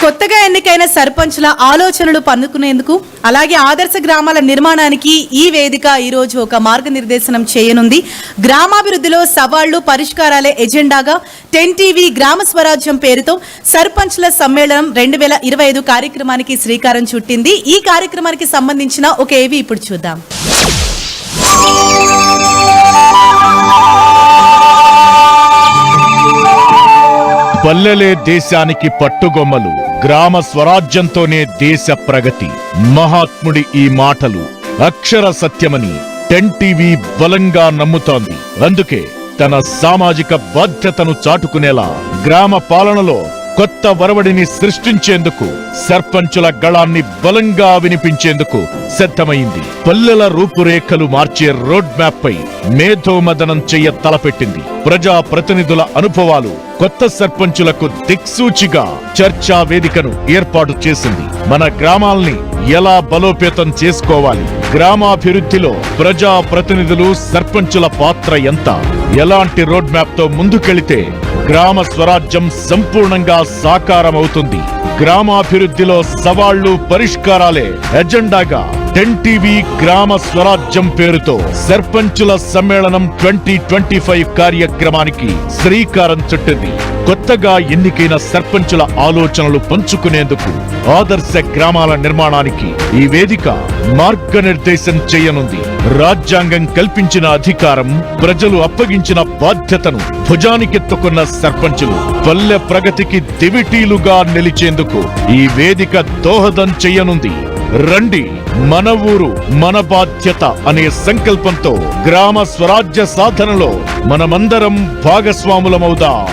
కొత్తగా ఎన్నికైన సర్పంచుల ఆలోచనలు పన్నుకునేందుకు అలాగే ఆదర్శ గ్రామాల నిర్మాణానికి ఈ వేదిక ఈ రోజు ఒక మార్గనిర్దేశనం చేయనుంది. గ్రామాభివృద్ధిలో సవాళ్లు పరిష్కారాలే ఎజెండాగా 10 టీవీ గ్రామ స్వరాజ్యం పేరుతో సర్పంచుల సమ్మేళనం 2025 కార్యక్రమానికి శ్రీకారం చుట్టింది. ఈ కార్యక్రమానికి సంబంధించిన ఒక ఏవి ఇప్పుడు చూద్దాం. పల్లెలే దేశానికి పట్టుగొమ్మలు, గ్రామ స్వరాజ్యంతోనే దేశ ప్రగతి. మహాత్ముడి ఈ మాటలు అక్షర సత్యమని 10 టీవీ బలంగా నమ్ముతోంది. అందుకే తన సామాజిక బాధ్యతను చాటుకునేలా గ్రామ పాలనలో కొత్త వరవడిని సృష్టించేందుకు, సర్పంచుల గళాన్ని బలంగా వినిపించేందుకు సిద్ధమైంది. పల్లెల రూపురేఖలు మార్చే రోడ్ మ్యాప్ పై మేధోమదనం చెయ్య తలపెట్టింది. ప్రజా ప్రతినిధుల అనుభవాలు కొత్త సర్పంచులకు దిక్సూచిగా చర్చా వేదికను ఏర్పాటు చేసింది. మన గ్రామాల్ని ఎలా బలోపేతం చేసుకోవాలి, గ్రామాభివృద్ధిలో ప్రజా ప్రతినిధులు సర్పంచుల పాత్ర ఎంత, ఎలాంటి రోడ్ మ్యాప్ తో ముందుకెళితే గ్రామ స్వరాజ్యం సంపూర్ణంగా సాకారమవుతుంది, గ్రామాభివృద్ధిలో సవాళ్లు పరిష్కారాలే ఎజెండాగా 10 టీవీ గ్రామ స్వరాజ్యం పేరుతో సర్పంచుల సమ్మేళనం 2025 కార్యక్రమానికి శ్రీకారం చుట్టింది. కొత్తగా ఎన్నికైన సర్పంచుల ఆలోచనలు పంచుకునేందుకు, ఆదర్శ గ్రామాల నిర్మాణానికి ఈ వేదిక మార్గనిర్దేశం చేయనుంది. రాజ్యాంగం కల్పించిన అధికారం, ప్రజలు అప్పగించిన బాధ్యతను భుజానికెత్తుకున్న సర్పంచులు పల్లె ప్రగతికి దివిటీలుగా నిలిచేందుకు ఈ వేదిక దోహదం చేయనుంది. రండి, మన ఊరు మన బాధ్యత అనే సంకల్పంతో గ్రామ స్వరాజ్య సాధనలో మనమందరం భాగస్వాములమవుదాం.